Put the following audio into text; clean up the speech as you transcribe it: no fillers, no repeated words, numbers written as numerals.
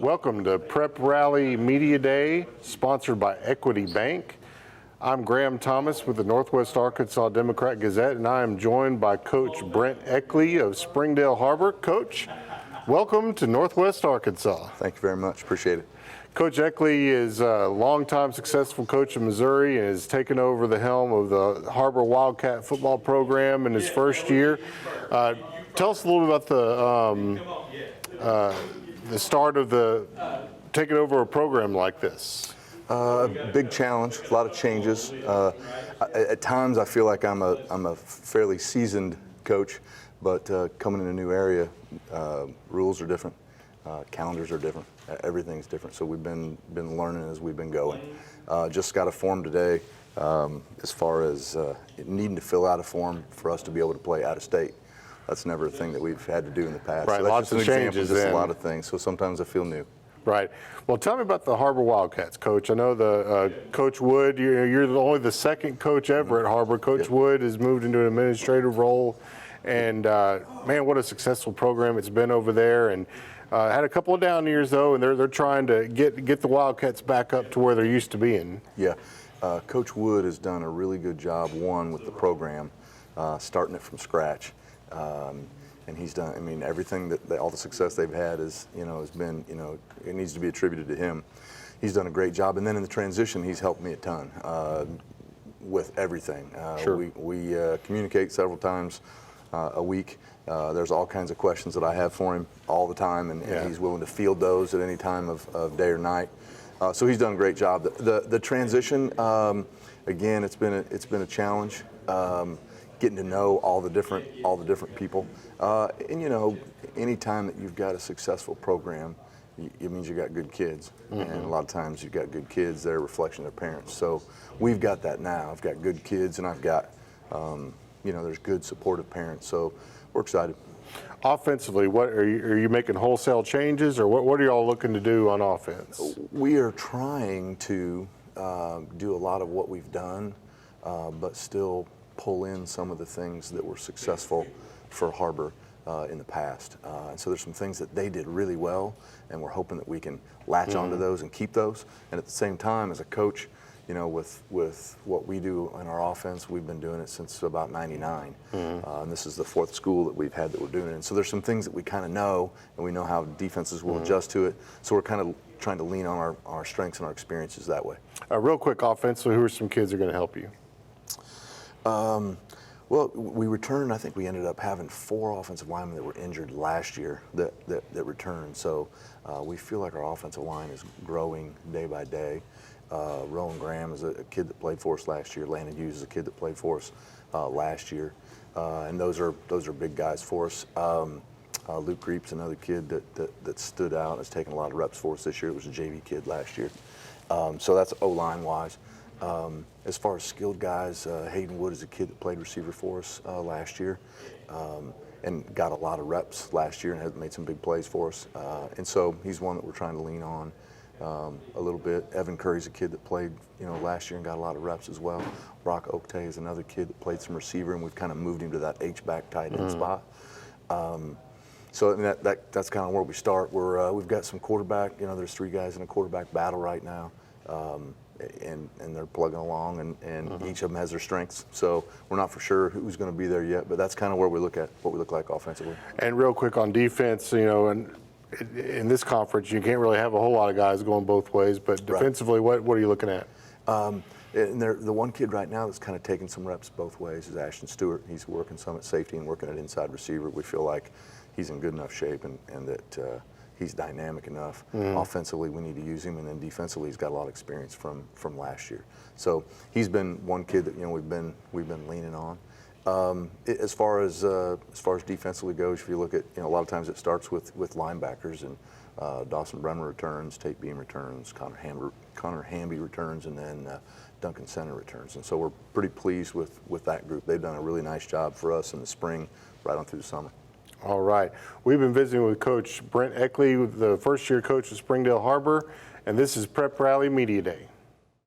Welcome to Prep Rally Media Day, sponsored by Equity Bank. I'm Graham Thomas with the Northwest Arkansas Democrat-Gazette, and I am joined by Coach Brent Eckley of Springdale Har-Ber. Coach, welcome to Northwest Arkansas. Thank you very much. Appreciate it. Coach Eckley is a longtime successful coach in Missouri and has taken over the helm of the Har-Ber Wildcat football program in his first year. Tell us a little bit about the start of taking over a program like this. Big challenge, a lot of changes. At times I feel like I'm a fairly seasoned coach, but coming in a new area, rules are different, calendars are different, everything's different. So we've been learning as we've been going. Just got a form today as far as needing to fill out a form for us to be able to play out of state. That's never a thing that we've had to do in the past. Right, so that's lots just of changes. Just a lot of things. So sometimes I feel new. Right. Well, tell me about the Har-Ber Wildcats, Coach. I know the Coach Wood. You're only the second coach ever at Har-Ber. Coach Wood has moved into an administrative role, and man, what a successful program it's been over there. And had a couple of down years though, and they're trying to get the Wildcats back up to where they're used to being. Yeah, Coach Wood has done a really good job. One, with the program, starting it from scratch. And he's done, I mean, everything all the success they've had has been, it needs to be attributed to him. He's done a great job. And then in the transition, he's helped me a ton with everything. Sure. We communicate several times a week. There's all kinds of questions that I have for him all the time, and he's willing to field those at any time of day or night. So he's done a great job. The transition, again, it's been a challenge. Getting to know all the different people, and any time that you've got a successful program, it means you got good kids, and a lot of times you've got good kids. They're a reflection of their parents. So we've got that now. I've got good kids, and I've got there's good supportive parents. So we're excited. Offensively, what are you making wholesale changes, or what are y'all looking to do on offense? We are trying to do a lot of what we've done, but still pull in some of the things that were successful for Har-Ber in the past. And so there's some things that they did really well, and we're hoping that we can latch onto those and keep those. And at the same time, as a coach, with what we do in our offense, we've been doing it since about '99. And this is the fourth school that we've had that we're doing it. And so there's some things that we kind of know, and we know how defenses will adjust to it. So we're kind of trying to lean on our strengths and our experiences that way. Real quick, offensively, who are some kids that are going to help you? Well, we returned. I think we ended up having 4 offensive linemen that were injured last year that returned. So we feel like our offensive line is growing day by day. Rowan Graham is a kid that played for us last year. Landon Hughes is a kid that played for us last year, and those are big guys for us. Luke Creep's another kid that stood out, has taken a lot of reps for us this year. It was a JV kid last year. So that's O-line wise. As far as skilled guys, Hayden Wood is a kid that played receiver for us last year and got a lot of reps last year and has made some big plays for us. And so he's one that we're trying to lean on a little bit. Evan Curry's a kid that played last year and got a lot of reps as well. Brock Oaktay is another kid that played some receiver, and we've kind of moved him to that H-back tight end spot. So I mean, that's kind of where we start. We've got some quarterback. There's 3 guys in a quarterback battle right now. And they're plugging along, and each of them has their strengths. So we're not for sure who's going to be there yet, but that's kind of where we look at what we look like offensively. And real quick on defense, and in this conference, you can't really have a whole lot of guys going both ways, but defensively, what are you looking at? And the one kid right now that's kind of taking some reps both ways is Ashton Stewart. He's working some at safety and working at inside receiver. We feel like he's in good enough shape and that he's dynamic enough. Offensively, we need to use him, and then defensively, he's got a lot of experience from last year. So he's been one kid that we've been leaning on. As far as defensively goes, if you look at a lot of times it starts with linebackers, and Dawson Bremer returns, Tate Beam returns, Connor Hamby returns, and then Duncan Center returns. And so we're pretty pleased with that group. They've done a really nice job for us in the spring, right on through the summer. All right. We've been visiting with Coach Brent Eckley, the first-year coach of Springdale Har-Ber, and this is Prep Rally Media Day.